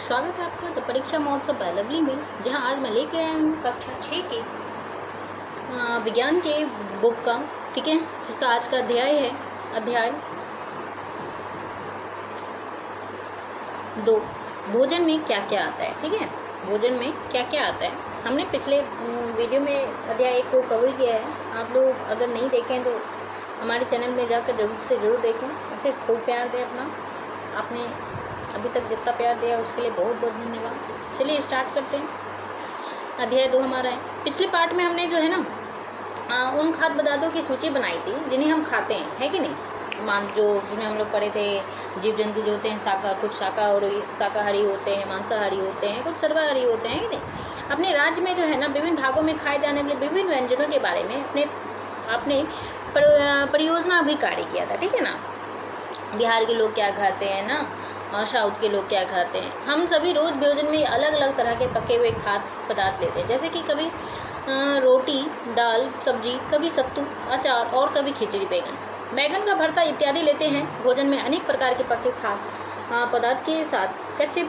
स्वागत है आपका द परीक्षा महोत्सव बाय लवली में, जहां आज मैं लेके आया हूँ कक्षा 6 के विज्ञान के बुक का, ठीक है, जिसका आज का अध्याय 2, भोजन में क्या क्या आता है। ठीक है, भोजन में क्या क्या आता है हमने पिछले वीडियो में अध्याय 1 को कवर किया है। आप लोग अगर नहीं देखें तो हमारे चैनल में जाकर जरूर देखें। ऐसे खूब प्यार दें अपना, आपने अभी तक जितना प्यार दिया उसके लिए बहुत बहुत धन्यवाद। चलिए स्टार्ट करते हैं। अध्याय 2 हमारा है। पिछले पार्ट में हमने जो है ना उन खाद्य पदार्थों की सूची बनाई थी जिन्हें हम खाते हैं, है कि नहीं। जिसमें हम लोग पढ़े थे जीव जंतु जो होते हैं कुछ शाकाहारी होते हैं, मांसाहारी होते हैं, कुछ सर्वाहारी होते हैं, है कि नहीं। अपने राज्य में जो है ना विभिन्न भागों में खाए जाने वाले विभिन्न व्यंजनों के बारे में अपने परियोजना भी कार्य किया था, ठीक है ना। बिहार के लोग क्या खाते हैं ना, और साउथ के लोग क्या खाते हैं। हम सभी रोज़ भोजन में अलग अलग तरह के पके हुए खाद्य पदार्थ लेते हैं, जैसे कि कभी रोटी, दाल, सब्जी, कभी सत्तू, अचार और कभी खिचड़ी, बैगन का भरता इत्यादि लेते हैं। भोजन में अनेक प्रकार के पके खाद्य पदार्थ के साथ कच्चे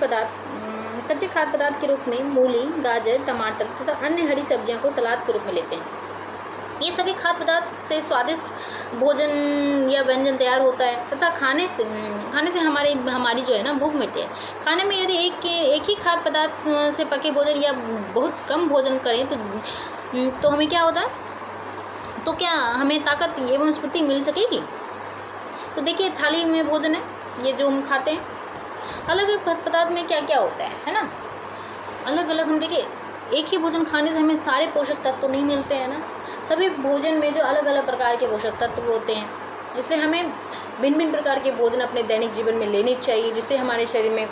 खाद्य पदार्थ के रूप में मूली, गाजर, टमाटर तथा अन्य हरी सब्जियों को सलाद के रूप में लेते हैं। ये सभी खाद्य पदार्थ से स्वादिष्ट भोजन या व्यंजन तैयार होता है तथा खाने से हमारी जो है ना भूख मिटती है। खाने में यदि एक ही खाद्य पदार्थ से पके भोजन या बहुत कम भोजन करें तो हमें क्या होता है, तो क्या हमें ताकत एवं स्फूर्ति मिल सकेगी। तो देखिए, थाली में भोजन है, ये जो हम खाते हैं। अलग अलग खाद्य पदार्थ में क्या क्या होता है ना, अलग अलग। हम देखिए, एक ही भोजन खाने से हमें सारे पोषक तत्व तो नहीं मिलते हैं ना। सभी भोजन में जो अलग अलग प्रकार के पोषक तत्व होते हैं, इसलिए हमें भिन्न भिन्न प्रकार के भोजन अपने दैनिक जीवन में लेने चाहिए, जिससे हमारे शरीर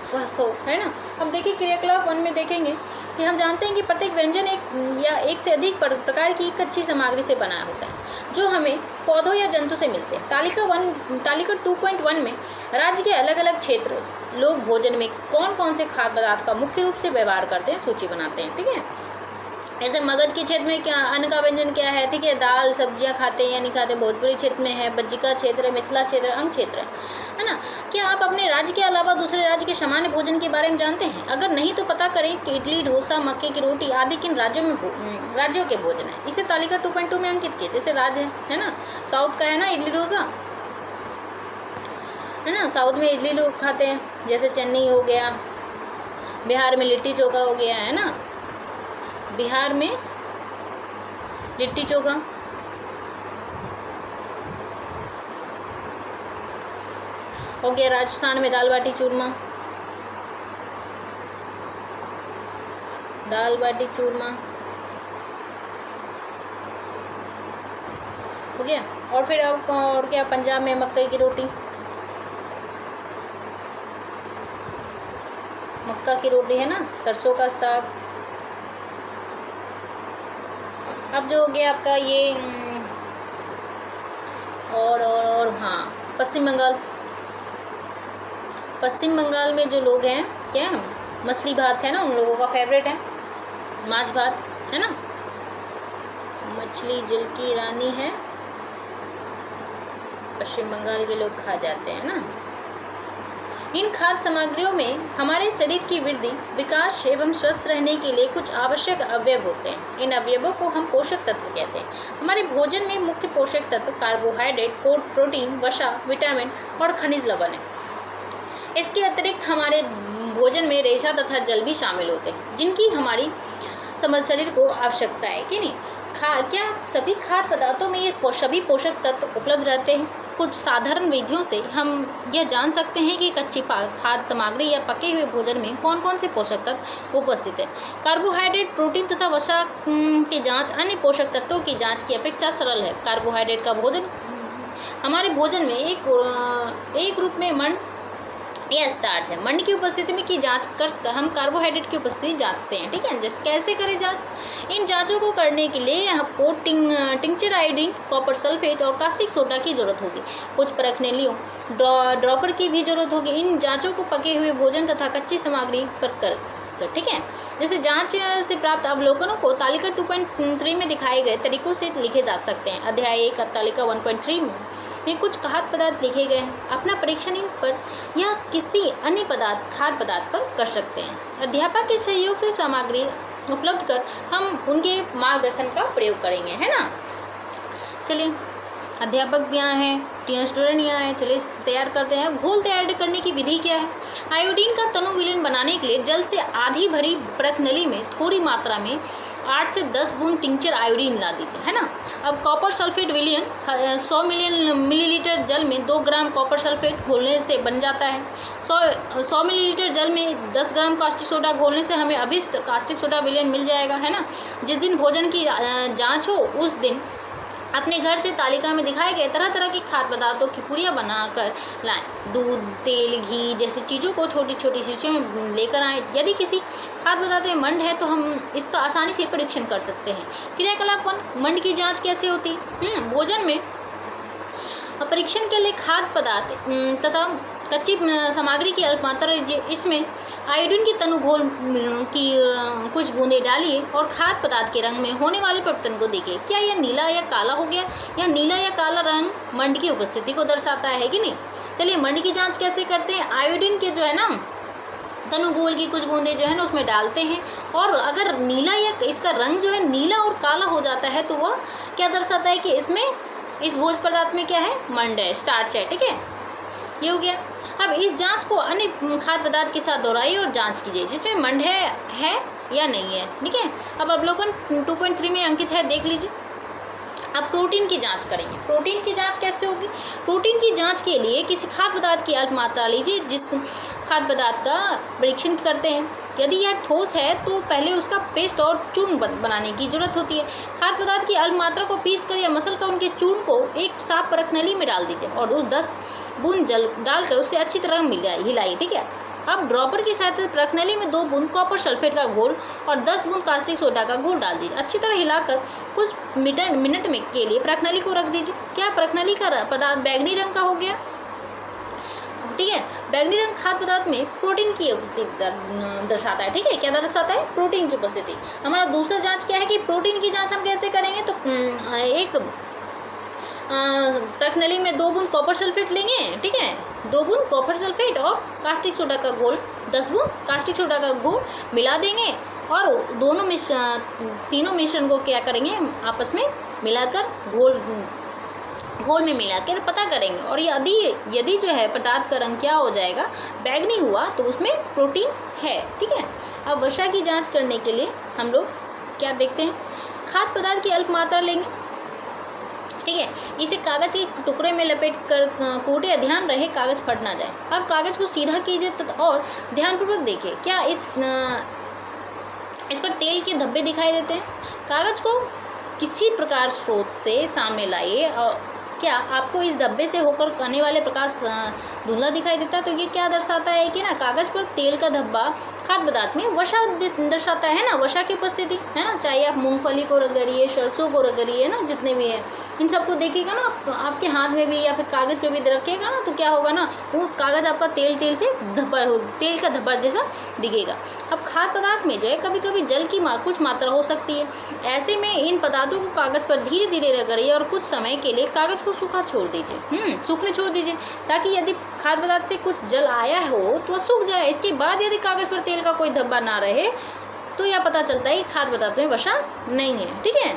स्वस्थ हो, है ना। अब देखिए, क्रियाकलाप 1 में देखेंगे कि हम जानते हैं कि प्रत्येक व्यंजन एक से अधिक प्रकार की कच्ची सामग्री से बना होता है, जो हमें पौधों या जंतु से मिलते हैं। तालिका 2.1 में राज्य के अलग अलग क्षेत्र लोग भोजन में कौन कौन से खाद्य पदार्थ का मुख्य रूप से व्यवहार करते हैं, सूची बनाते हैं, ठीक है। ऐसे मगध के क्षेत्र में क्या अन्न का व्यंजन क्या है, ठीक है, दाल सब्जियां खाते हैं या नहीं खाते। भोजपुरी क्षेत्र में है, बज्जिका क्षेत्र, मिथिला क्षेत्र, अंग क्षेत्र है ना। क्या आप अपने राज्य के अलावा दूसरे राज्य के सामान्य भोजन के बारे में जानते हैं? अगर नहीं तो पता करें कि इडली, डोसा, मक्के की रोटी आदि किन राज्यों के भोजन है। इसे तालिका 2.2 में अंकित किए। जैसे राज्य है ना, साउथ का है ना इडली डोसा, है ना। साउथ में इडली लोग खाते हैं, जैसे चेन्नई हो गया। बिहार में लिट्टी चोखा हो गया, है ना। बिहार में लिट्टी चोखा हो गया। राजस्थान में दाल बाटी चूरमा हो गया। और फिर और क्या, पंजाब में मक्के की रोटी, मक्का की रोटी, है ना। सरसों का साग। अब जो हो गया आपका ये और हाँ, पश्चिम बंगाल में जो लोग हैं क्या, मछली भात है ना, उन लोगों का फेवरेट है माछ भात, है ना। मछली जल की रानी है, पश्चिम बंगाल के लोग खा जाते हैं ना। इन खाद्य सामग्रियों में हमारे शरीर की वृद्धि, विकास एवं स्वस्थ रहने के लिए कुछ आवश्यक अवयव होते हैं। इन अवयवों को हम पोषक तत्व कहते हैं। हमारे भोजन में मुख्य पोषक तत्व कार्बोहाइड्रेट, प्रोटीन, वसा, विटामिन और खनिज लवण है। इसके अतिरिक्त हमारे भोजन में रेशा तथा जल भी शामिल होते हैं, जिनकी हमारी शरीर को आवश्यकता है कि नहीं। क्या सभी खाद्य पदार्थों में ये सभी पोषक तत्व उपलब्ध रहते हैं? कुछ साधारण विधियों से हम यह जान सकते हैं कि कच्ची खाद्य सामग्री या पके हुए भोजन में कौन कौन से पोषक तत्व उपस्थित है। कार्बोहाइड्रेट, प्रोटीन तथा वसा की जांच अन्य पोषक तत्वों की जांच की अपेक्षा सरल है। कार्बोहाइड्रेट का भोजन हमारे भोजन में एक रूप में मंड या स्टार्च है। मंड की उपस्थिति में की जांच कर हम कार्बोहाइड्रेट की उपस्थिति जांचते हैं, ठीक है। जैसे कैसे करें जांच? इन जांचों को करने के लिए आपको टिंचर आयोडीन, कॉपर सल्फेट और कास्टिक सोडा की जरूरत होगी। कुछ परखने लियो ड्रॉपर की भी जरूरत होगी। इन जांचों को पके हुए भोजन तथा कच्ची सामग्री पर कर, ठीक है। जैसे जांच से प्राप्त अवलोकनों को तालिका 2.3 में दिखाए गए तरीकों से लिखे जा सकते हैं। अध्याय 1 तालिका 1.3 में कुछ खाद्य पदार्थ लिखे गए हैं। अपना परीक्षण इन पर या किसी अन्य खाद्य पदार्थ पर कर सकते हैं। अध्यापक के सहयोग से सामग्री उपलब्ध कर हम उनके मार्गदर्शन का प्रयोग करेंगे, है ना। चलिए, अध्यापक भी यहाँ है, स्टूडेंट यहाँ है। चलिए तैयार करते हैं। घोल तैयार करने की विधि क्या है। आयोडीन का तनु विलीन बनाने के लिए जल से आधी भरी परखनली में थोड़ी मात्रा में 8 से 10 बूंद टिंचर आयोडीन मिला दीजिए, है ना। अब कॉपर सल्फेट विलयन 100 मिलीलीटर जल में 2 ग्राम कॉपर सल्फेट घोलने से बन जाता है। 100 मिलीलीटर जल में 10 ग्राम कास्टिक सोडा घोलने से हमें अभिष्ट कास्टिक सोडा विलयन मिल जाएगा, है ना। जिस दिन भोजन की जाँच हो उस दिन अपने घर से तालिका में दिखाए गए तरह तरह के खाद्य पदार्थों की पुड़िया बनाकर लाएं। दूध, तेल, घी जैसी चीज़ों को छोटी छोटी शीशियों में लेकर आएं। यदि किसी खाद्य पदार्थ में मंड है तो हम इसका आसानी से परीक्षण कर सकते हैं। क्रियाकलाप 1, मंड की जांच कैसे होती है। भोजन में परीक्षण के लिए खाद्य पदार्थ तथा कच्ची सामग्री की अल्प मात्रा लीजिए। इसमें आयोडीन की तनु घोल की कुछ बूंदें डालिए और खाद्य पदार्थ के रंग में होने वाले परिवर्तन को देखिए। क्या यह नीला या काला हो गया, या नीला या काला रंग मंड की उपस्थिति को दर्शाता है कि नहीं। चलिए मंड की जांच कैसे करते हैं। आयोडीन के जो है ना तनु घोल की कुछ बूंदें जो है ना उसमें डालते हैं, और अगर नीला या इसका रंग जो है नीला और काला हो जाता है तो वह क्या दर्शाता है कि इसमें इस भोज पदार्थ में क्या है, मंड है, स्टार्च है, ठीक है। ये हो गया। अब इस जांच को अन्य खाद्य पदार्थ के साथ दोहराइए और जांच कीजिए जिसमें मंड है या नहीं है, ठीक है। अब अवलोकन 2.3 में अंकित है, देख लीजिए। अब प्रोटीन की जांच करेंगे। प्रोटीन की जांच कैसे होगी। प्रोटीन की जांच के लिए किसी खाद्य पदार्थ की अल्प मात्रा लीजिए जिस खाद्य पदार्थ का परीक्षण करते हैं। यदि यह ठोस है तो पहले उसका पेस्ट और चूर्ण बनाने की जरूरत होती है। खाद्य पदार्थ की अल्प मात्रा को पीस कर या मसल कर उनके चूर्ण को एक साफ परखनली में डाल दीजिए और उस 10 बूंद जल डालकर उससे अच्छी तरह हिलाइए, ठीक है। अब ड्रॉपर की सहायता से परखनली में 2 बूंद कॉपर सल्फेट का घोल और 10 बूंद कास्टिक सोडा का घोल डाल दीजिए। अच्छी तरह हिलाकर कुछ मिनट में के लिए परखनली को रख दीजिए। क्या परखनली का पदार्थ बैंगनी रंग का हो गया, ठीक है। बैंगनी रंग खाद्य पदार्थ में प्रोटीन की उपस्थिति दर्शाता है, ठीक है। क्या दर्शाता है, प्रोटीन की उपस्थिति। हमारा दूसरा जांच क्या है कि प्रोटीन की जांच हम कैसे करेंगे। तो एक परखनली में 2 बूंद कॉपर सल्फेट लेंगे, ठीक है। 2 बूंद कॉपर सल्फेट और कास्टिक सोडा का घोल, 10 बूंद कास्टिक सोडा का घोल मिला देंगे और दोनों तीनों मिश्रण को क्या करेंगे, आपस में मिलाकर घोल में मिलाकर पता करेंगे। और यदि जो है पदार्थ का रंग क्या हो जाएगा, बैंगनी हुआ, तो उसमें प्रोटीन है, ठीक है। अब वसा की जांच करने के लिए हम लोग क्या देखते हैं, खाद्य पदार्थ की अल्प मात्रा लेंगे, ठीक है। इसे कागज के टुकड़े में लपेट कर कूटे। ध्यान रहे कागज फट ना जाए। अब कागज को सीधा कीजिए और ध्यानपूर्वक देखिए क्या इस पर तेल के धब्बे दिखाई देते हैं। कागज को किसी प्रकार स्रोत से सामने लाइए और क्या आपको इस धब्बे से होकर आने वाले प्रकाश धुंधला दिखाई देता है, तो ये क्या दर्शाता है कि ना कागज पर तेल का धब्बा खाद्य पदार्थ में वसा दर्शाता है ना, वसा की उपस्थिति, है ना। चाहे आप मूंगफली को रगड़िए, सरसों को रगड़िए ना, जितने भी है इन सबको देखिएगा ना आपके हाथ में भी या फिर कागज पे भी रखिएगा ना, तो क्या होगा ना, वो कागज आपका तेल से तेल का धब्बा जैसा दिखेगा। अब खाद्य पदार्थ में जो है कभी कभी जल की कुछ मात्रा हो सकती है। ऐसे में इन पदार्थों को कागज पर धीरे धीरे रगड़िए और कुछ समय के लिए कागज को सूखा छोड़ दीजिए, सूखने छोड़ दीजिए, ताकि यदि खाद्य पदार्थ से कुछ जल आया हो तो वह सूख जाए। इसके बाद यदि कागज पर तेल का कोई धब्बा ना रहे तो यह पता चलता है कि खाद्य पदार्थ में वसा नहीं है, ठीक है।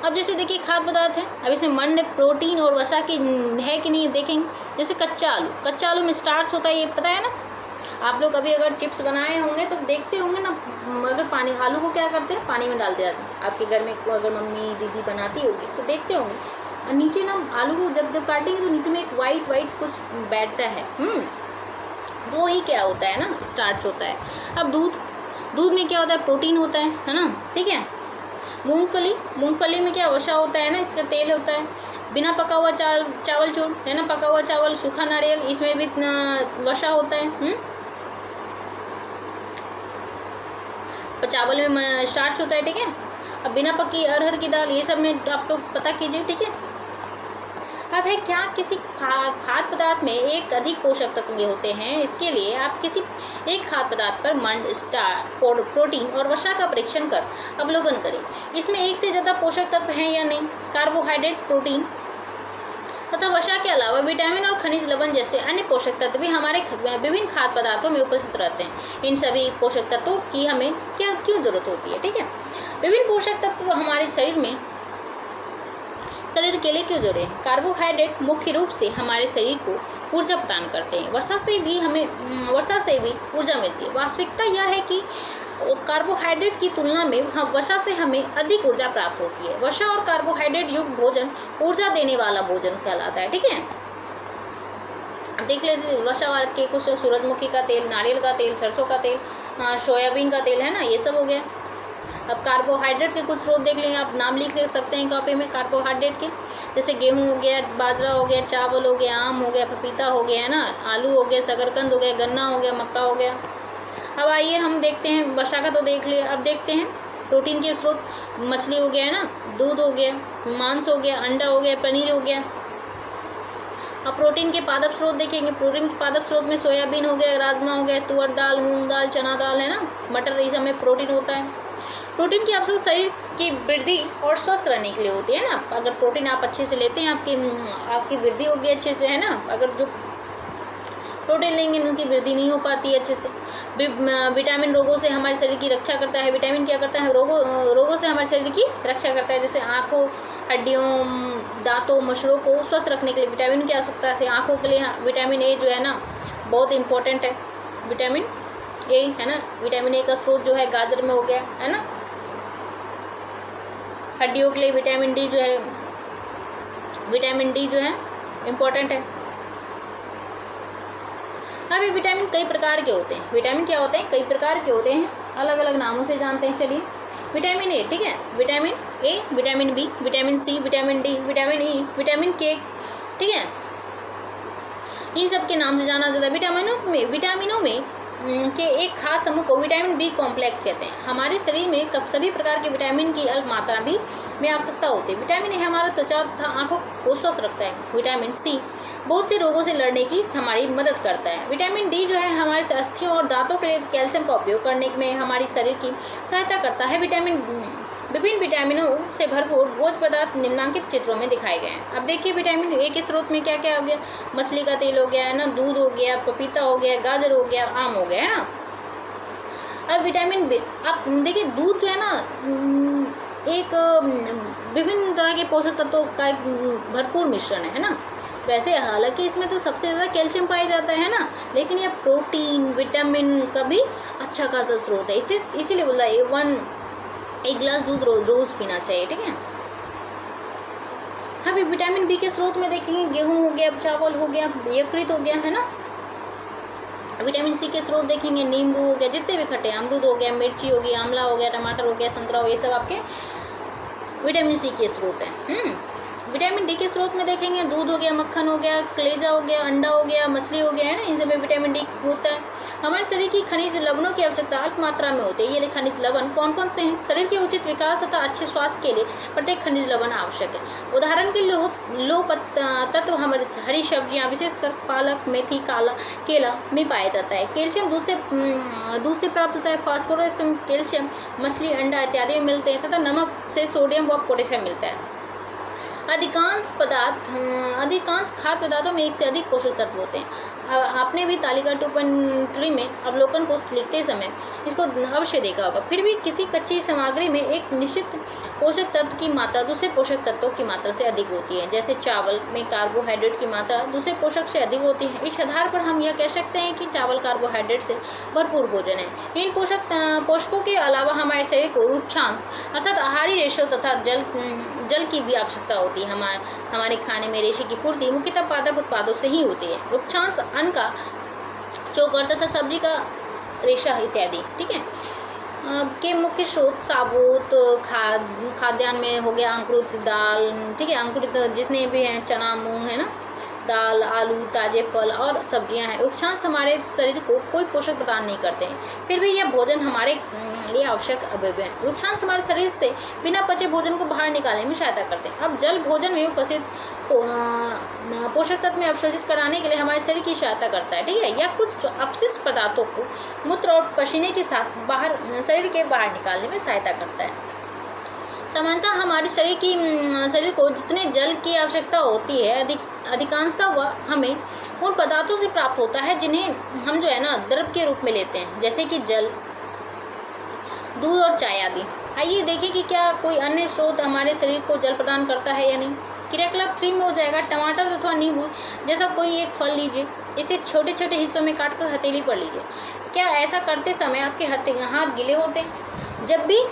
अब जैसे देखिए खाद्य पदार्थ है, अब इसमें मंड, प्रोटीन और वसा की है कि नहीं देखेंगे। जैसे कच्चा आलू में स्टार्च होता है, ये पता है ना। आप लोग अभी अगर चिप्स बनाए होंगे तो देखते होंगे ना, अगर आलू को क्या करते हैं, पानी में डालते जाते हैं। आपके घर में अगर मम्मी दीदी बनाती होगी तो देखते होंगे नीचे ना आलू को जब काटेंगे तो नीचे में एक वाइट कुछ बैठता है, वो ही क्या होता है ना, स्टार्च होता है। अब दूध में क्या होता है, प्रोटीन होता है ना, ठीक है। मूंगफली में क्या वसा होता है ना, इसका तेल होता है। बिना पका हुआ चावल चूर्ण है ना, पका हुआ चावल, सूखा नारियल, इसमें भी वसा होता है। चावल में स्टार्च होता है, ठीक है। अब बिना पकी अरहर की दाल, ये सब में आप लोग पता कीजिए, ठीक है। अब है क्या, किसी खाद्य पदार्थ में एक अधिक पोषक तत्व होते हैं। इसके लिए आप किसी एक खाद्य पदार्थ पर मंड, स्टार्च, प्रोटीन और वसा का परीक्षण कर अवलोकन करें। इसमें एक से ज़्यादा पोषक तत्व हैं या नहीं। कार्बोहाइड्रेट, प्रोटीन तथा वसा के अलावा विटामिन और खनिज लवण जैसे अन्य पोषक तत्व भी हमारे विभिन्न खाद्य पदार्थों में उपस्थित रहते हैं। इन सभी पोषक तत्वों की हमें क्यों जरूरत होती है, ठीक है। विभिन्न पोषक तत्व हमारे शरीर के लिए क्यों जरूरी है। कार्बोहाइड्रेट मुख्य रूप से हमारे शरीर को ऊर्जा प्रदान करते हैं। वसा से भी ऊर्जा मिलती है। वास्तविकता यह है कि कार्बोहाइड्रेट की तुलना में वसा से हमें अधिक ऊर्जा प्राप्त होती है। वसा और कार्बोहाइड्रेट युक्त भोजन ऊर्जा देने वाला भोजन कहलाता है, ठीक है। अब देख लेते वसा के कुछ, सूरजमुखी का तेल, नारियल का तेल, सरसों का तेल, सोयाबीन का तेल है ना, ये सब हो गया। अब कार्बोहाइड्रेट के कुछ स्रोत देख लेंगे, आप नाम लिख ले सकते हैं कॉपी में कार्बोहाइड्रेट के, जैसे गेहूं हो गया, बाजरा हो गया, चावल हो गया, आम हो गया, पपीता हो गया है ना, आलू हो गया, शकरकंद हो गया, गन्ना हो गया, मक्का हो गया। अब आइए हम देखते हैं, वसा का तो देख लिया, अब देखते हैं प्रोटीन के स्रोत। मछली हो गया है ना, दूध हो गया, मांस हो गया, अंडा हो गया, पनीर हो गया। अब प्रोटीन के पादप स्रोत देखेंगे। प्रोटीन के पादप स्रोत में सोयाबीन हो गया, राजमा हो गया, तुअर दाल, मूंग दाल, चना दाल है ना, मटर, इस में प्रोटीन होता है। प्रोटीन की आवश्यकता शरीर की वृद्धि और स्वस्थ रहने के लिए होती है ना। अगर प्रोटीन आप अच्छे से लेते हैं, आपकी वृद्धि होगी अच्छे से, है ना। अगर जो प्रोटीन लेंगे उनकी वृद्धि नहीं हो पाती है अच्छे से। विटामिन रोगों से हमारे शरीर की रक्षा करता है। विटामिन क्या करता है, रोगों से हमारे शरीर की रक्षा करता है। जैसे आँखों, हड्डियों, दांतों, मसलों को स्वस्थ रखने के लिए विटामिन की आवश्यकता है। आँखों के लिए विटामिन ए जो है ना बहुत इंपॉर्टेंट है, विटामिन ए है ना। विटामिन ए का स्रोत जो है गाजर में हो गया है ना। हड्डियों के लिए विटामिन डी जो है इम्पोर्टेंट है। अब ये विटामिन कई प्रकार के होते हैं। विटामिन क्या होते हैं, कई प्रकार के होते हैं, अलग अलग नामों से जानते हैं। चलिए, विटामिन ए, ठीक है, vitamin A, vitamin B, vitamin C, vitamin D, vitamin E, vitamin K, ठीक है, इन सब के नाम से जाना जाता है। विटामिनों में के एक खास समूह को विटामिन बी कॉम्प्लेक्स कहते हैं। हमारे शरीर में सभी प्रकार के विटामिन की अल्प मात्रा भी में आवश्यकता होती है। विटामिन ए हमारा त्वचा तथा आंखों को स्वस्थ रखता है। विटामिन सी बहुत से रोगों से लड़ने की हमारी मदद करता है। विटामिन डी जो है हमारे अस्थियों और दांतों के लिए कैल्शियम का उपयोग करने में हमारी शरीर की सहायता करता है। विभिन्न विटामिनों से भरपूर भोज्य पदार्थ निम्नांकित चित्रों में दिखाए गए हैं। अब देखिए विटामिन ए के स्रोत में क्या क्या हो गया। मछली का तेल हो गया है ना, दूध हो गया, पपीता हो गया, गाजर हो गया, आम हो गया है ना। अब विटामिन बी, आप देखिए दूध जो है ना एक विभिन्न तरह के पोषक तत्वों का एक भरपूर मिश्रण है ना। वैसे हालांकि इसमें तो सबसे ज़्यादा कैल्शियम पाया जाता है ना, लेकिन यह प्रोटीन, विटामिन का भी अच्छा खासा स्रोत है। इसीलिए बोला एक गिलास दूध रोज पीना चाहिए, ठीक है। हाँ, विटामिन बी के स्रोत में देखेंगे गेहूं हो गया, चावल हो गया, यकृत हो गया है ना। विटामिन सी के स्रोत देखेंगे नींबू हो गया, जितने भी खट्टे, अमरूद हो गया, मिर्ची हो गई, आंवला हो गया, टमाटर हो गया, संतरा हो गया, ये सब आपके विटामिन सी के स्रोत हैं। विटामिन डी के स्रोत में देखेंगे दूध हो गया, मक्खन हो गया, कलेजा हो गया, अंडा हो गया, मछली हो गया है ना, इन सब में विटामिन डी होता है। हमारे शरीर की खनिज लवणों की आवश्यकता अल्प मात्रा में होती है। ये खनिज लवण कौन कौन से हैं। शरीर के उचित विकास तथा अच्छे स्वास्थ्य के लिए प्रत्येक खनिज लवण आवश्यक है। उदाहरण के लिए लोह तत्व हमारी हरी सब्जियां विशेषकर पालक, मेथी, केला में पाया जाता है। कैल्शियम दूध से प्राप्त होता है। फास्फोरस, कैल्शियम मछली, अंडा इत्यादि में मिलते हैं तथा नमक से सोडियम व पोटेशियम मिलता है। अधिकांश खाद्य पदार्थों में एक से अधिक पोषक तत्व होते हैं। आपने भी तालिका 2.3 में अवलोकन को लिखते समय इसको अवश्य देखा होगा। फिर भी किसी कच्ची सामग्री में एक निश्चित पोषक तत्व की मात्रा दूसरे पोषक तत्वों की मात्रा से अधिक होती है। जैसे चावल में कार्बोहाइड्रेट की मात्रा दूसरे पोषक से अधिक होती है। इस आधार पर हम यह कह सकते हैं कि चावल कार्बोहाइड्रेट से भरपूर भोजन है। इन पोषकों के अलावा हमारे शरीर को रुक्षांश अर्थात आहारी रेशों तथा जल की भी आवश्यकता होती है। हमारे खाने में रेशे की पूर्ति मुख्यतः पादप उत्पादों से ही होती है। रुक्षांश अन्न का चोकर तथा सब्जी का रेशा इत्यादि, ठीक है, के मुख्य स्रोत साबुत खाद्यान्न में हो गया अंकुरित दाल, ठीक है, अंकुरित जितने भी हैं, चना, मूंग है ना, दाल, आलू, ताजे फल और सब्जियां हैं। वृक्षांश हमारे शरीर को कोई पोषक प्रदान नहीं करते हैं, फिर भी यह भोजन हमारे लिए आवश्यक अवयव है। वृक्षांश हमारे शरीर से बिना पचे भोजन को बाहर निकालने में सहायता करते हैं। अब जल भोजन में उपस्थित पोषक तत्व में अवशोषित कराने के लिए हमारे शरीर की सहायता करता है, ठीक है। यह कुछ अपशिष्ट पदार्थों को मूत्र और पसीने के साथ बाहर शरीर के बाहर निकालने में सहायता करता है। सामान्यतः हमारे शरीर को जितने जल की आवश्यकता होती है अधिकांशतः वह हमें उन पदार्थों से प्राप्त होता है जिन्हें हम जो है ना द्रव के रूप में लेते हैं, जैसे कि जल, दूध और चाय आदि। आइए देखें कि क्या कोई अन्य स्रोत हमारे शरीर को जल प्रदान करता है या नहीं। क्रियाकलाप 3 में हो जाएगा। टमाटर अथवा नींबू जैसा कोई एक फल लीजिए, इसे छोटे छोटे हिस्सों में काटकर हथेली पर लीजिए। क्या ऐसा करते समय आपके हाथ गीले होते हैं? जब भी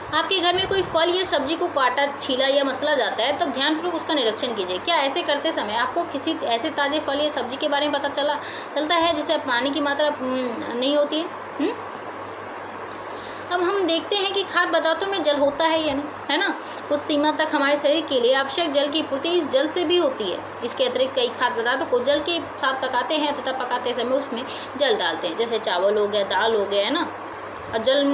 आपके घर में कोई फल या सब्जी को काटा, छीला या मसला जाता है तब ध्यानपूर्वक उसका निरीक्षण कीजिए। क्या ऐसे करते समय आपको किसी ऐसे ताजे फल या सब्जी के बारे में पता चलता है जिससे पानी की मात्रा नहीं होती है? अब हम देखते हैं कि खाद्य पदार्थों में जल होता है या नहीं, है ना। कुछ सीमा तक हमारे शरीर के लिए आवश्यक जल की पूर्ति इस जल से भी होती है। इसके अतिरिक्त कई खाद्य पदार्थों को जल के साथ पकाते हैं तथा पकाते समय उसमें जल डालते हैं, जैसे चावल हो गया, दाल हो गया, है ना। और जल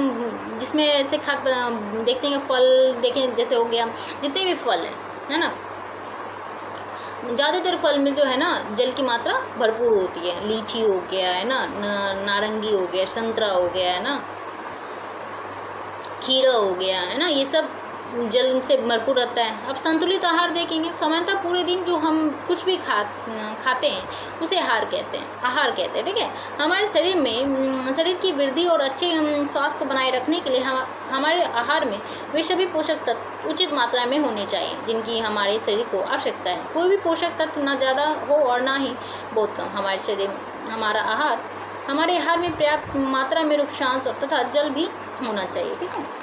जिसमें ऐसे देखते हैं फल, देखें जैसे हो गया जितने भी फल हैं, है ना, ज़्यादातर फल में जो है ना जल की मात्रा भरपूर होती है। लीची हो गया, है ना, नारंगी हो गया, संतरा हो गया, है ना, खीरा हो गया, है ना, ये सब जल से भरपूर रहता है। अब संतुलित आहार देखेंगे। सामान्यतः पूरे दिन जो हम कुछ भी खाते हैं उसे आहार कहते हैं, ठीक है। हमारे शरीर की वृद्धि और अच्छे स्वास्थ्य को बनाए रखने के लिए हमारे आहार में वे सभी पोषक तत्व उचित मात्रा में होने चाहिए जिनकी हमारे शरीर को आवश्यकता है। कोई भी पोषक तत्व ना ज़्यादा हो और ना ही बहुत कम। हमारे आहार में पर्याप्त मात्रा में वृक्षांश तथा जल भी होना चाहिए, ठीक है।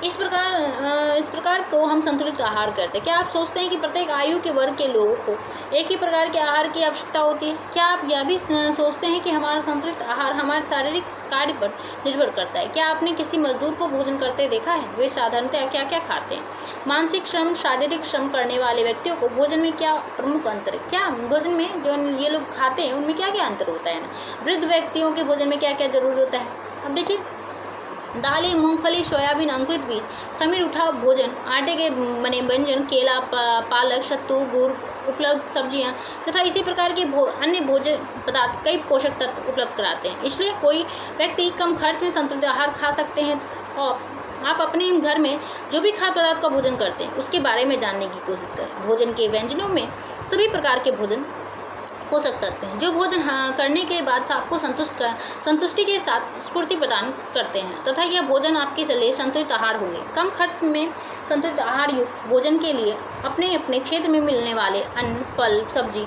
इस प्रकार को हम संतुलित आहार करते हैं। क्या आप सोचते हैं कि प्रत्येक आयु के वर्ग के लोगों को एक ही प्रकार के आहार की आवश्यकता होती है? क्या आप यह भी सोचते हैं कि हमारा संतुलित आहार हमारे शारीरिक कार्य पर निर्भर करता है? क्या आपने किसी मजदूर को भोजन करते देखा है? वे साधारणतः क्या क्या खाते हैं? मानसिक श्रम, शारीरिक श्रम करने वाले व्यक्तियों को भोजन में क्या प्रमुख अंतर है? क्या भोजन में जो ये लोग खाते हैं उनमें क्या क्या अंतर होता है ना? वृद्ध व्यक्तियों के भोजन में क्या क्या जरूरी होता है? अब देखिए, दालें, मूंगफली, सोयाबीन, अंकुरित बीज, खमीर उठा भोजन, आटे के बने व्यंजन, केला, पालक, सत्तू, गुड़, उपलब्ध सब्जियां तथा इसी प्रकार के अन्य भोजन पदार्थ कई पोषक तत्व उपलब्ध कराते हैं। इसलिए कोई व्यक्ति कम खर्च में संतुलित आहार खा सकते हैं। और आप अपने घर में जो भी खाद्य पदार्थ का भोजन करते हैं उसके बारे में जानने की कोशिश करें। भोजन के व्यंजनों में सभी प्रकार के भोजन पोषक तत्व हैं जो भोजन करने के बाद आपको संतुष्टि के साथ स्फूर्ति प्रदान करते हैं तथा यह भोजन आपके लिए संतुलित आहार होंगे। कम खर्च में संतुलित आहार युक्त भोजन के लिए अपने अपने क्षेत्र में मिलने वाले अन्न, फल, सब्जी,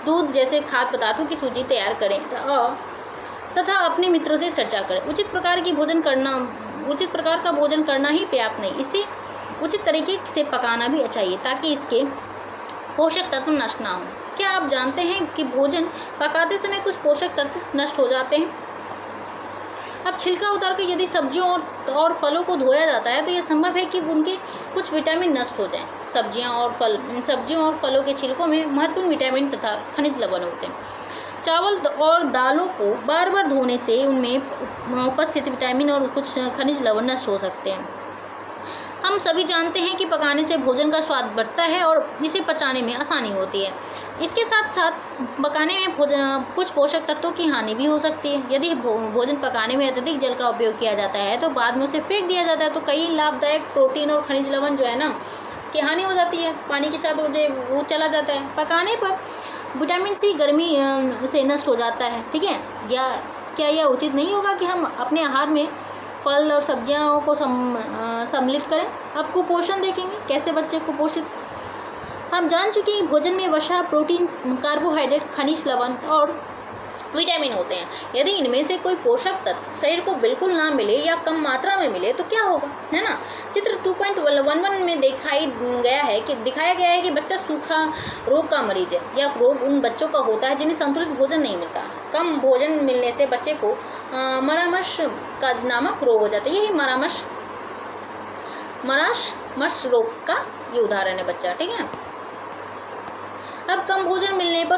दूध जैसे खाद्य पदार्थों की सूची तैयार करें तथा अपने मित्रों से चर्चा करें। उचित प्रकार का भोजन करना ही पर्याप्त नहीं, इसे उचित तरीके से पकाना भी चाहिए ताकि इसके पोषक तत्व नष्ट ना हो। क्या आप जानते हैं कि भोजन पकाते समय कुछ पोषक तत्व नष्ट हो जाते हैं? अब छिलका उतारकर यदि सब्जियों और फलों को धोया जाता है तो यह संभव है कि उनके कुछ विटामिन नष्ट हो जाएं। सब्जियों और फलों के छिलकों में महत्वपूर्ण विटामिन तथा खनिज लवण होते हैं। चावल और दालों को बार बार धोने से उनमें उपस्थित विटामिन और कुछ खनिज लवण नष्ट हो सकते हैं। हम सभी जानते हैं कि पकाने से भोजन का स्वाद बढ़ता है और इसे पचाने में आसानी होती है। इसके साथ साथ पकाने में कुछ पोषक तत्वों की हानि भी हो सकती है। यदि भोजन पकाने में अत्यधिक जल का उपयोग किया जाता है तो बाद में उसे फेंक दिया जाता है तो कई लाभदायक प्रोटीन और खनिज लवण जो है ना की हानि हो जाती है। पानी के साथ वो चला जाता है। पकाने पर विटामिन सी गर्मी से नष्ट हो जाता है, ठीक है। या क्या यह उचित नहीं होगा कि हम अपने आहार में फल और सब्जियों को सम्मिलित करें? अब कुपोषण देखेंगे, कैसे बच्चे कुपोषित। हम जान चुके हैं भोजन में वसा, प्रोटीन, कार्बोहाइड्रेट, खनिज लवण और विटामिन होते हैं। यदि इनमें से कोई पोषक तत्व शरीर को बिल्कुल ना मिले या कम मात्रा में मिले तो क्या होगा, है ना। चित्र 2.11 में दिखाया गया है कि बच्चा सूखा रोग का मरीज है। यह रोग उन बच्चों का होता है जिन्हें संतुलित भोजन नहीं मिलता। कम भोजन मिलने से बच्चे को मरामश का नामक रोग हो जाता है। यही मरामश मश रोग का ये उदाहरण है बच्चा, ठीक है। अब कम भोजन मिलने पर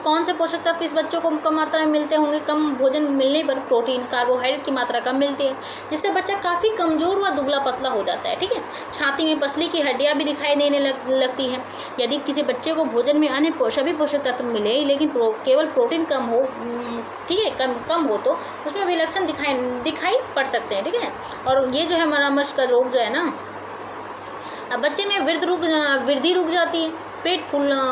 कौन से पोषक तत्व इस बच्चों को कम मात्रा में मिलते होंगे? कम भोजन मिलने पर प्रोटीन, कार्बोहाइड्रेट की मात्रा कम मिलती है, जिससे बच्चा काफ़ी कमज़ोर व दुबला पतला हो जाता है, ठीक है। छाती में पसली की हड्डियाँ भी दिखाई देने लगती हैं। यदि किसी बच्चे को भोजन में अन्य सभी पोषक तत्व मिले लेकिन केवल प्रोटीन कम हो, ठीक है, कम हो, तो उसमें भी लक्षण दिखाई पड़ सकते हैं, ठीक है। और ये जो है मरामश का रोग जो है ना, अब बच्चे में वृद्धि रुक जाती है, पेट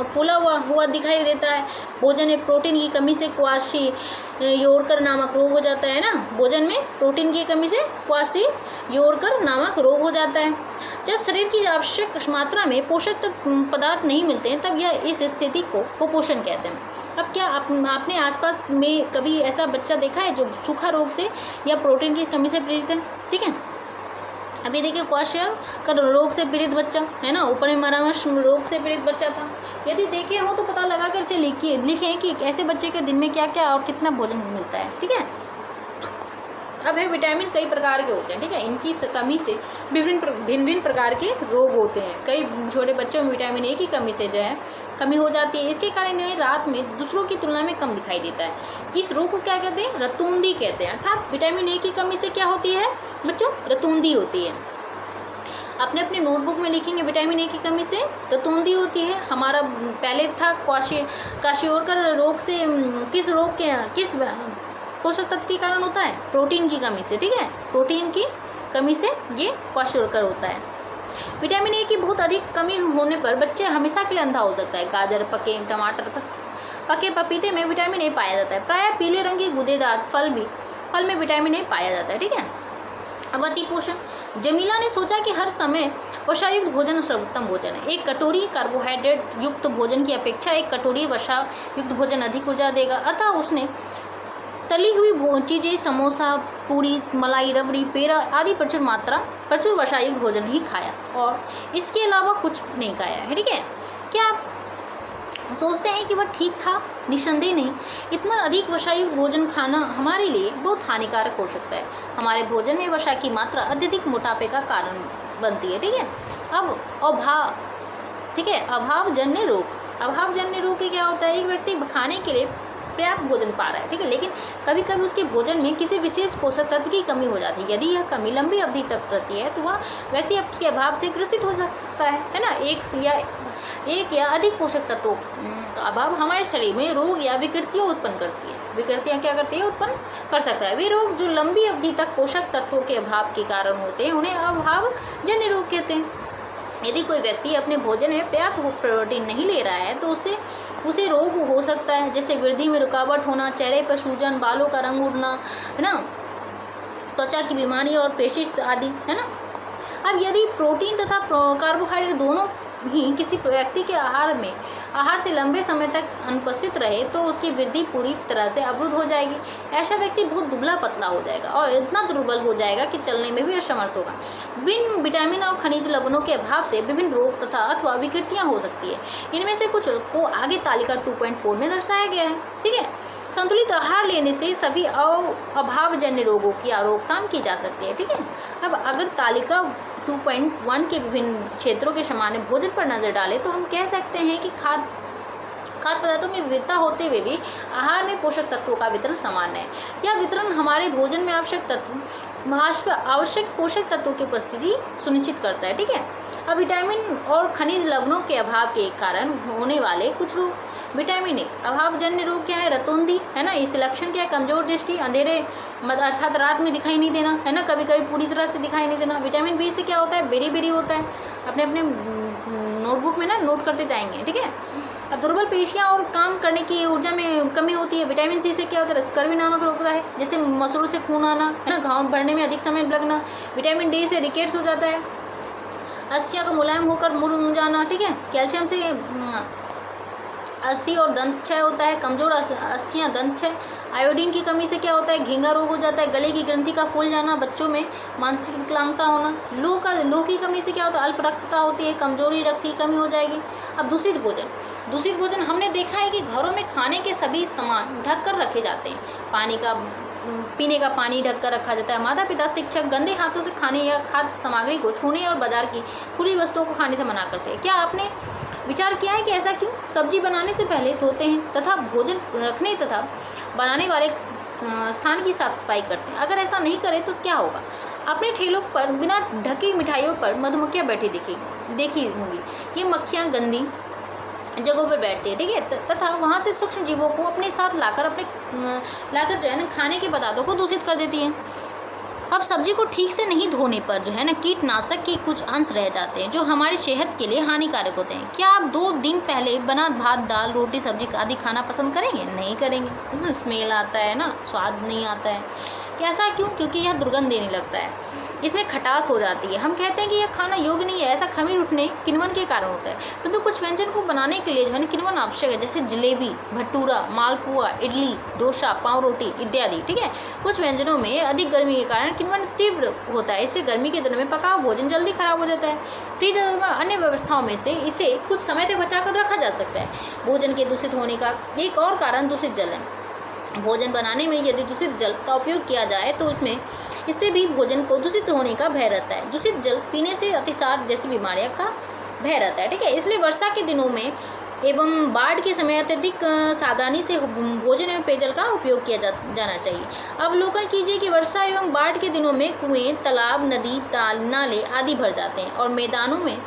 फूला हुआ दिखाई देता है। भोजन में प्रोटीन की कमी से क्वाशी-योरकर नामक रोग हो जाता है ना। भोजन में प्रोटीन की कमी से क्वाशी-योरकर नामक रोग हो जाता है। जब शरीर की आवश्यक मात्रा में पोषक पदार्थ नहीं मिलते हैं, तब यह इस स्थिति को कुपोषण कहते हैं। अब क्या आपने आसपास में कभी ऐसा बच्चा देखा है जो सूखा रोग से या प्रोटीन की कमी से पीड़ित है, ठीक है। अभी देखिए क्वाशियोरकर रोग से पीड़ित बच्चा है ना, ऊपर में मरामश रोग से पीड़ित बच्चा था। यदि देखे हो तो पता लगा कर लिखें कि ऐसे बच्चे के दिन में क्या क्या और कितना भोजन मिलता है, ठीक है। अब है विटामिन कई प्रकार के होते हैं, ठीक है। इनकी कमी से भिन्न प्रकार के रोग होते हैं। कई छोटे बच्चों में विटामिन ए की कमी से जो है कमी हो जाती है। इसके कारण इन्हें रात में दूसरों की तुलना में कम दिखाई देता है। इस रोग को क्या कहते हैं? रतूंदी कहते हैं। अर्थात विटामिन ए की कमी से क्या होती है बच्चों? रतूंदी होती है। अपने अपने नोटबुक में लिखेंगे विटामिन ए की कमी से रतूंदी होती है। हमारा पहले था क्वाशियोरकर रोग से किस पोषक तत्व के कारण होता है? प्रोटीन की कमी से, ठीक है। प्रोटीन की कमी से ये क्वाशियोरकर होता है। विटामिन ए की बहुत अधिक कमी होने पर बच्चे हमेशा के लिए अंधा हो सकता है। गाजर, टमाटर, पके पपीते में विटामिन ए पाया जाता है। प्रायः पीले रंग के गूदेदार फल में विटामिन ए पाया जाता है, ठीक है। अब अति पोषण। जमीला ने सोचा कि हर समय वसायुक्त भोजन सर्वोत्तम भोजन है। एक कटोरी कार्बोहाइड्रेट युक्त भोजन की अपेक्षा एक कटोरी वसा युक्त भोजन अधिक ऊर्जा देगा। अतः उसने तली हुई चीज़ें, समोसा, पूरी, मलाई, रबड़ी, पेड़ा आदि प्रचुर वसायुक्त भोजन ही खाया और इसके अलावा कुछ नहीं खाया है, ठीक है। क्या आप सोचते हैं कि वह ठीक था? निस्संदेह नहीं। इतना अधिक वसायुक्त भोजन खाना हमारे लिए बहुत हानिकारक हो सकता है। हमारे भोजन में वसा की मात्रा अत्यधिक मोटापे का कारण बनती है, ठीक है। अब अभावजन्य रोग के क्या होता है? एक व्यक्ति खाने के लिए पर्याप्त भोजन पा रहा है, ठीक है, लेकिन कभी कभी उसके भोजन में किसी विशेष पोषक तत्व की कमी हो जाती है। यदि यह कमी लंबी अवधि तक रहती है तो वह व्यक्ति उसके अभाव से ग्रसित हो सकता है ना। एक या अधिक पोषक तत्वों अभाव हमारे शरीर में रोग या विकृतियाँ उत्पन्न करती है। विकृतियाँ क्या करती है? उत्पन्न कर सकता है। वे रोग जो लंबी अवधि तक पोषक तत्वों के अभाव के कारण होते हैं उन्हें अभावजन्य रोग कहते हैं। यदि कोई व्यक्ति अपने भोजन में पर्याप्त प्रोटीन नहीं ले रहा है तो उसे रोग हो सकता है, जैसे वृद्धि में रुकावट होना, चेहरे पर सूजन, बालों का रंग उड़ना, है ना, त्वचा की बीमारी और पेशिश आदि, है ना। अब यदि प्रोटीन तथा कार्बोहाइड्रेट दोनों ही किसी व्यक्ति के आहार से लंबे समय तक अनुपस्थित रहे तो उसकी वृद्धि पूरी तरह से अवरुद्ध हो जाएगी। ऐसा व्यक्ति बहुत दुबला पतला हो जाएगा और इतना दुर्बल हो जाएगा कि चलने में भी असमर्थ होगा। विभिन्न विटामिन और खनिज लवणों के अभाव से विभिन्न रोग तथा अथवा विकृतियाँ हो सकती है। इनमें से कुछ को आगे तालिका 2.4 में दर्शाया गया है, ठीक है। संतुलित आहार लेने से सभी अभावजन्य रोगों की रोकथाम की जा सकती है, ठीक है। अब अगर तालिका 2.1 के विभिन्न क्षेत्रों के सामान्य भोजन पर नजर डालें तो हम कह सकते हैं कि खाद्य पदार्थों में विविधता होते हुए भी आहार में पोषक तत्वों का वितरण समान है। यह वितरण हमारे भोजन में आवश्यक पोषक तत्वों की उपस्थिति सुनिश्चित करता है, ठीक है। अब विटामिन और खनिज लवणों के अभाव के कारण होने वाले कुछ रोग। विटामिन ए अभावजन्य रोग क्या है? रतौंधी, है ना। इस लक्षण क्या है? कमजोर दृष्टि, अंधेरे अर्थात रात में दिखाई नहीं देना, है ना, कभी कभी पूरी तरह से दिखाई नहीं देना। विटामिन बी से क्या होता है? बेरी होता है। अपने नोटबुक में ना नोट करते जाएंगे, ठीक है। अब दुर्बल पेशियाँ और काम करने की ऊर्जा में कमी होती है। विटामिन सी से क्या होता है? स्कर्वी नामक रोग होता है, जैसे मसूड़ों से खून आना, है ना, घाव भरने में अधिक समय लगना। विटामिन डी से रिकेट्स हो जाता है, अस्थियाँ का मुलायम होकर मुड़ जाना, ठीक है। कैल्शियम से अस्थि और दंत क्षय होता है, कमजोर अस्थियाँ, दंत क्षय। आयोडीन की कमी से क्या होता है? घेंगा रोग हो जाता है, गले की ग्रंथि का फूल जाना, बच्चों में मानसिक विकलांगता होना। लौह की कमी से क्या होता है? अल्प रक्तता होती है, कमजोरी, रक्त की कमी हो जाएगी। अब दूषित भोजन हमने देखा है कि घरों में खाने के सभी सामान ढक कर रखे जाते हैं। पीने का पानी ढक कर रखा जाता है। माता पिता शिक्षक गंदे हाथों से खाने या खाद्य सामग्री को छूने और बाजार की खुली वस्तुओं को खाने से मना करते हैं। क्या आपने विचार किया है कि ऐसा क्यों? सब्जी बनाने से पहले धोते हैं तथा भोजन रखने तथा बनाने वाले स्थान की साफ सफाई करते हैं। अगर ऐसा नहीं करें तो क्या होगा? अपने ठेलों पर बिना ढकी मिठाइयों पर मधुमक्खियाँ बैठी देखी होंगी। ये मक्खियाँ गंदी जगहों पर बैठती है, ठीक है, तथा वहाँ से सूक्ष्म जीवों को अपने साथ लाकर जो है ना खाने के पदार्थों को दूषित कर देती हैं। अब सब्जी को ठीक से नहीं धोने पर जो है ना कीटनाशक के कुछ अंश रह जाते हैं जो हमारी सेहत के लिए हानिकारक होते हैं। क्या आप 2 दिन पहले बना भात, दाल, रोटी, सब्जी आदि खाना पसंद करेंगे? नहीं करेंगे। उसमें स्मेल आता है ना, स्वाद नहीं आता है। ऐसा क्यों? क्योंकि यह दुर्गंध देने लगता है, इसमें खटास हो जाती है। हम कहते हैं कि यह खाना योग्य नहीं है। ऐसा खमीर उठने किण्वन के कारण होता है। परंतु कुछ व्यंजन को बनाने के लिए जो है ना किण्वन आवश्यक है, जैसे जलेबी, भटूरा, मालपुआ, इडली, डोसा, पाव रोटी इत्यादि, ठीक है। कुछ व्यंजनों में अधिक गर्मी के कारण किण्वन तीव्र होता है, इसलिए गर्मी के दिनों में पका हुआ भोजन जल्दी खराब हो जाता है। फ्रीजर व अन्य व्यवस्थाओं में से इसे कुछ समय तक बचा कर रखा जा सकता है। भोजन के दूषित होने का एक और कारण दूषित जल है। भोजन बनाने में यदि दूषित जल का उपयोग किया जाए तो इससे भी भोजन को दूषित होने का भय रहता है। दूषित जल पीने से अतिसार जैसी बीमारियों का भय रहता है, ठीक है। इसलिए वर्षा के दिनों में एवं बाढ़ के समय अत्यधिक सावधानी से भोजन एवं पेयजल का उपयोग किया जाना चाहिए। अवलोकन कीजिए कि वर्षा एवं बाढ़ के दिनों में कुएं, तालाब, नदी, ताल, नाले आदि भर जाते हैं और मैदानों में,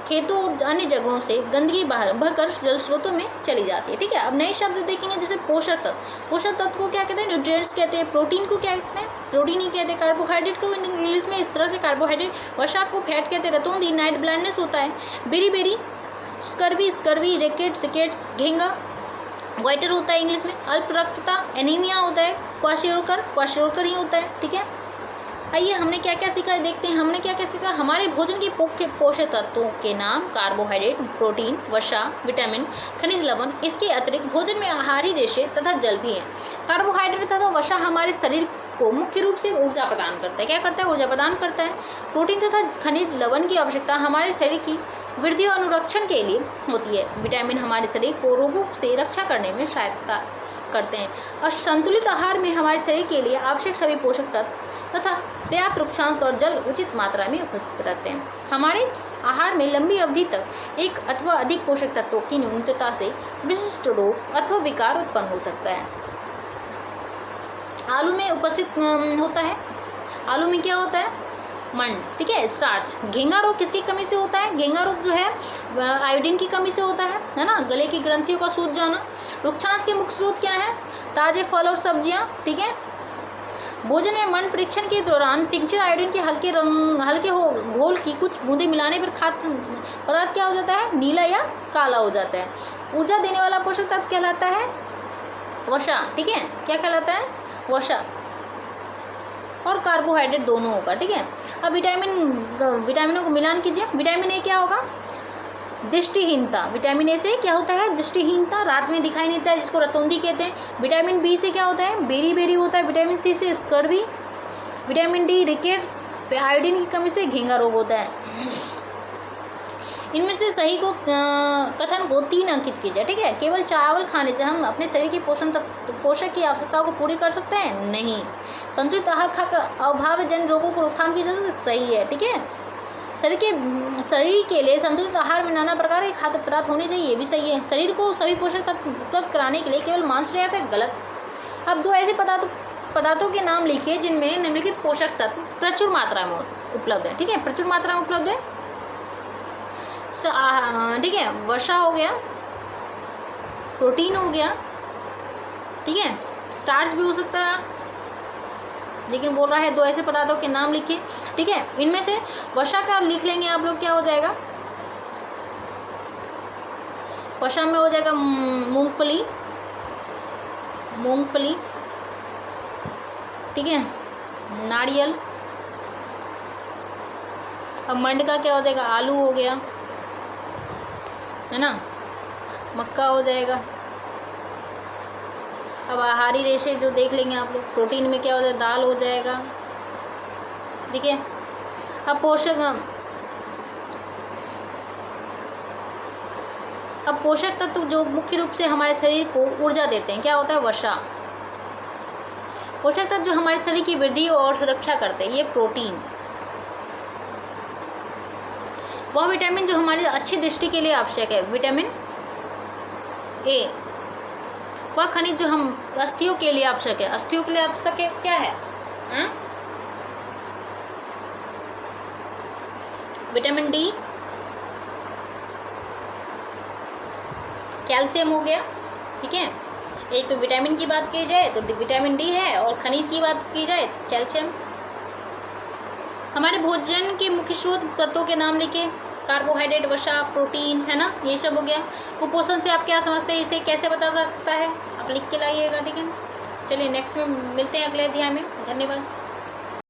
खेतों और अन्य जगहों से गंदगी बहकर जल स्रोतों में चली जाती है, ठीक है। अब नए शब्द देखेंगे, जैसे पोषक तत्व। पोषक तत्व को क्या कहते हैं? न्यूट्रिएंट्स कहते हैं। प्रोटीन को क्या कहते हैं? प्रोटीन ही कहते हैं। कार्बोहाइड्रेट को इंग्लिश में इस तरह से कार्बोहाइड्रेट। वर्षा को फैट कहते हैं। रतौंधी, नाइट ब्लाइंडनेस होता है। बेरी, स्कर्वी, रिकेट्स, घेंगा, वाइटर होता है इंग्लिश में। अल्प रक्तता, एनीमिया होता है। क्वाशियोकर ही होता है, ठीक है। आइए हमने क्या क्या सीखा देखते हैं। हमने क्या क्या सीखा? हमारे भोजन के पोषक तत्वों के नाम कार्बोहाइड्रेट, प्रोटीन, वसा, विटामिन, खनिज लवण। इसके अतिरिक्त भोजन में आहारी रेशे तथा जल भी है। कार्बोहाइड्रेट तथा वसा हमारे शरीर को मुख्य रूप से ऊर्जा प्रदान करता है। क्या करता है? ऊर्जा प्रदान करता है। प्रोटीन तथा खनिज लवण की आवश्यकता हमारे शरीर की वृद्धि और अनुरक्षण के लिए होती है। विटामिन हमारे शरीर को रोगों से रक्षा करने में सहायता करते हैं। और संतुलित आहार में हमारे शरीर के लिए आवश्यक सभी पोषक तत्व तथा पर्याप्त वृक्षांश और जल उचित मात्रा में उपस्थित रहते हैं। हमारे आहार में लंबी अवधि तक एक अथवा अधिक पोषक तत्वों की न्यूनता से विशिष्ट रोग अथवा विकार उत्पन्न हो सकता है। आलू में उपस्थित होता है। आलू में क्या होता है? मंड, ठीक है, स्टार्च। घेंगा रोग किसकी कमी से होता है? घेंगा रोग जो है आयोडीन की कमी से होता है ना। गले की ग्रंथियों का सूज जाना। वृक्षांश के मुख्य स्रोत क्या है? ताजे फल और सब्जियां, ठीक है। भोजन में मंड परीक्षण के दौरान टिंचर आयोडीन के हल्के घोल की कुछ बूंदे मिलाने पर खाद्य पदार्थ क्या हो जाता है? नीला या काला हो जाता है। ऊर्जा देने वाला पोषक तत्व कहलाता है वसा, ठीक है। क्या कहलाता है? वसा। और कार्बोहाइड्रेट दोनों होगा, ठीक है। अब विटामिनों को मिलान कीजिए। विटामिन ए क्या होगा? दृष्टिहीनता। विटामिन ए से क्या होता है? दृष्टिहीनता, रात में दिखाई नहीं देता है, जिसको रतौंधी कहते हैं। विटामिन बी से क्या होता है? बेरी होता है। विटामिन सी से scurvy. Vitamin D rickets. Iodine की कमी से घेंगा रोग होता है। इनमें से सही को कथन को 3 अंकित कीजिए, ठीक है। केवल चावल खाने से हम अपने शरीर की पोषक की आवश्यकताओं को पूरी कर सकते हैं? नहीं। संतुलित आहार खाकर अभाव जन रोगों को रोकथाम की जाती है? सही है, ठीक है। शरीर के लिए संतुलित आहार में नाना प्रकार के खाद्य पदार्थ होने चाहिए, ये भी सही है। शरीर को सभी पोषक तत्व उपलब्ध कराने के लिए केवल मांस पर्याप्त है? गलत। अब 2 ऐसे पदार्थों के नाम लिखिए जिनमें निम्नलिखित पोषक तत्व प्रचुर मात्रा में उपलब्ध है, ठीक है। प्रचुर मात्रा में उपलब्ध है, ठीक है। वसा हो गया, प्रोटीन हो गया, ठीक है। स्टार्च भी हो सकता है, लेकिन बोल रहा है 2 ऐसे पदार्थों के नाम लिखिए, ठीक है। इनमें से वसा का लिख लेंगे आप लोग, क्या हो जाएगा? वसा में हो जाएगा मूंगफली, ठीक है, नारियल। अब मंड का क्या हो जाएगा? आलू हो गया, है ना, मक्का हो जाएगा। अब आहारी रेशे जो देख लेंगे आप लोग, प्रोटीन में क्या हो जाएगा? दाल हो जाएगा, ठीक है। अब पोषक तत्व जो मुख्य रूप से हमारे शरीर को ऊर्जा देते हैं, क्या होता है? वसा। पोषक तत्व जो हमारे शरीर की वृद्धि और सुरक्षा करते हैं, ये प्रोटीन। वह विटामिन जो हमारी अच्छी दृष्टि के लिए आवश्यक है, विटामिन ए। वह खनिज जो हम अस्थियों के लिए आवश्यक है, अस्थियों के लिए आवश्यक है क्या है? विटामिन डी, कैल्शियम हो गया, ठीक है। एक तो विटामिन की बात की जाए तो विटामिन डी है, और खनिज की बात की जाए तो कैल्शियम। हमारे भोजन के मुख्य स्रोत तत्वों के नाम लिखे, कार्बोहाइड्रेट, वसा, प्रोटीन, है ना, ये सब हो गया। कुपोषण से आप क्या समझते हैं, इसे कैसे बचा सकता है, आप लिख के लाइएगा, ठीक है। चलिए नेक्स्ट में मिलते हैं अगले अध्याय में। धन्यवाद।